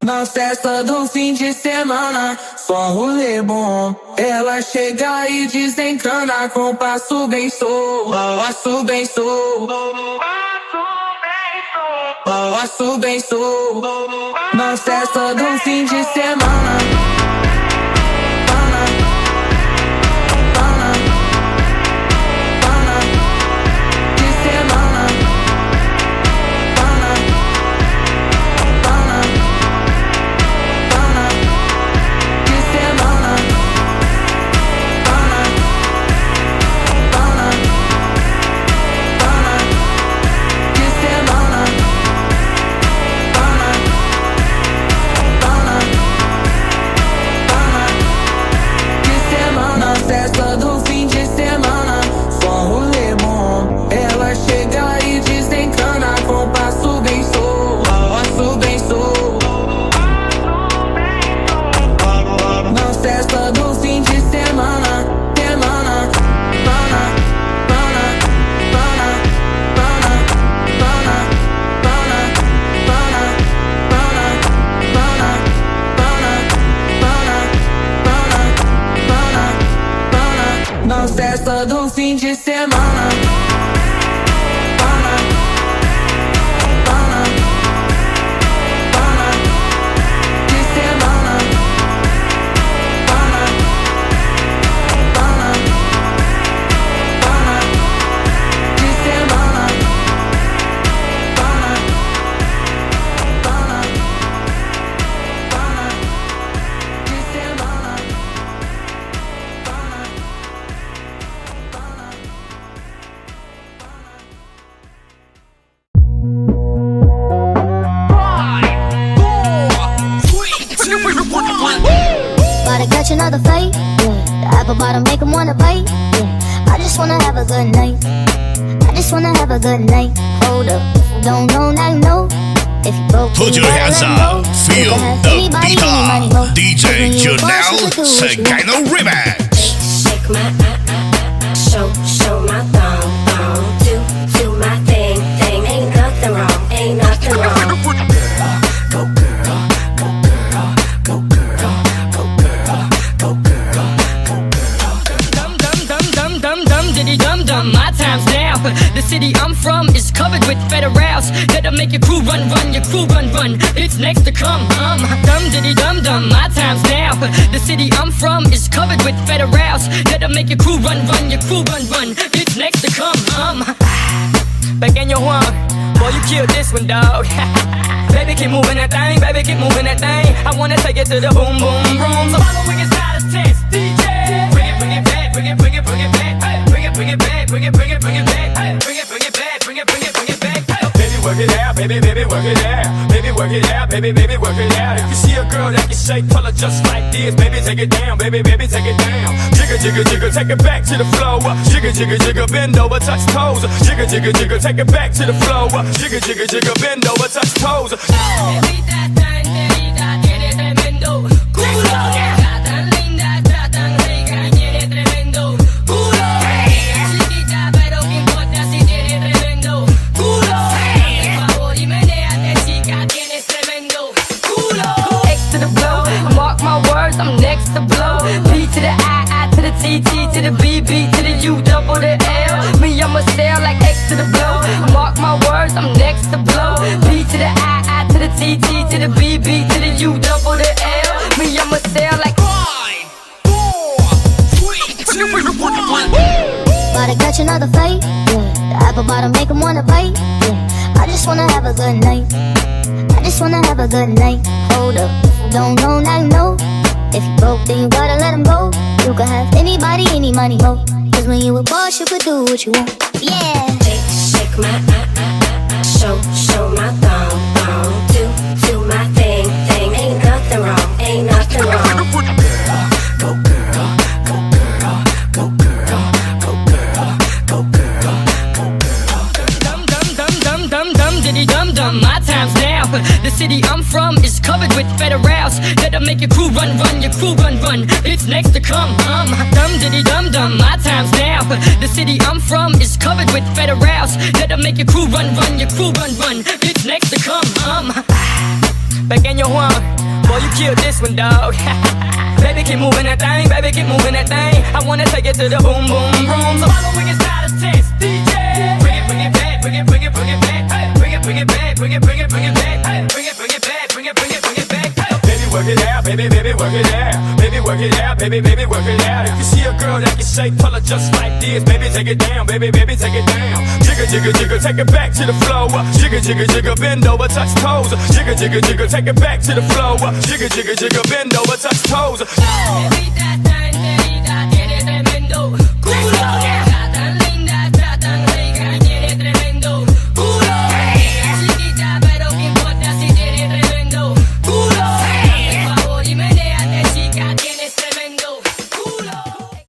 Na festa do fim de semana, só rolê bom. Ela chega e desencana com passo bem solto, passo bem solto, passo bem solto. Na festa do fim de semana. Festa do fim de semana. Catch another fight, yeah. The apple bottom make him wanna bite, yeah. I just wanna have a good night. I just wanna have a good night. Hold up, if you don't know, now you know. If you broke, put your hands up, feel the beat up. DJ Janelle, Segano Remix. Shake my show my thong, do my thing. Ain't nothing wrong, ain't nothing wrong. Go girl, go girl, go girl, go girl, go girl, go girl. Dum diddy dum dum, my time's now. The city I'm from is covered with federals that'll make your crew run, your crew run. It's next to come. Dum diddy dum dum, my time's now. The city I'm from is covered with federals that'll make your crew run, your crew run. It's next to come. Pequeño Juan, Boy, you killed this one, dog. Baby, keep moving that thing, baby, keep moving that thing. I wanna take it to the boom, boom, room. So follow me inside the test, DJ. Bring it back, bring it back. Hey, bring it back, bring it back. Hey, bring it back, bring it back. Hey. Baby, work it out, baby, work it out. Baby, work it out, baby, work it out. If you see a girl that can shake, tell her just like this. Baby, take it down, baby, take it down. Jigger, jigger, jigger, take it back to the floor. Jigger, jigger, jigger, bend over, touch toes. Jigger, jigger, jigger, take it back to the floor. Jigger, jigger, jigger, bend over, touch toes. Tiene tremendo culo. Está tan linda, está tan rica, tiene tremendo culo. Chiquita, pero qué importa si tiene tremendo culo. Por favor, y menéate, chica, tienes tremendo culo. X to the blow, mark my words, I'm next to blow. B to the I to the T, T to the B, B to the U, double the L. Me, I'ma sail like X to the blow. Mark my words, I'm next to blow. B to the I to the T, T to the B, B to the U, double the L. Me, I'ma sail like 5, 4, 3, 2, 1. About to catch another fight, yeah. The apple bottom make 'em wanna bite, yeah. I just wanna have a good night. I just wanna have a good night. Hold up, if you don't know, now you know. If you broke, then you gotta let 'em go. You can have anybody, any money, mo. Cause when you a boss, you could do what you want. Yeah. Shake my show my thong, do my thing. Ain't nothing wrong, ain't nothing wrong. Go girl, go girl, go girl, go girl, go girl, go girl. Dum diddy dum dum, my time's now. The city I'm from is covered with federals that'll make your crew run, your crew run. It's next to come, dum diddy dum dum, my time's now. The city I'm from is covered with federals that'll make your crew run, your crew run. It's next to come, back in your one, boy, you killed this one, dog. Baby, keep moving that thing, baby, keep moving that thing. I wanna take it to the boom, boom, room. So follow me inside the test, DJ. Bring it back, bring it back. Hey, bring it back, bring it back. Hey, bring it back, bring it back. Hey. Baby, work it out, baby, work it out. Baby, work it out, baby, work it out. If you see a girl that can shake, tell her just like this. Baby, take it down, baby, take it down. Jigger, jigger, jigger, take it back to the floor. Jigger, jigger, jigger, bend over, touch toes. Jigger, jigger, jigger, take it back to the floor. Jigger, jigger, jigger, bend over, touch toes.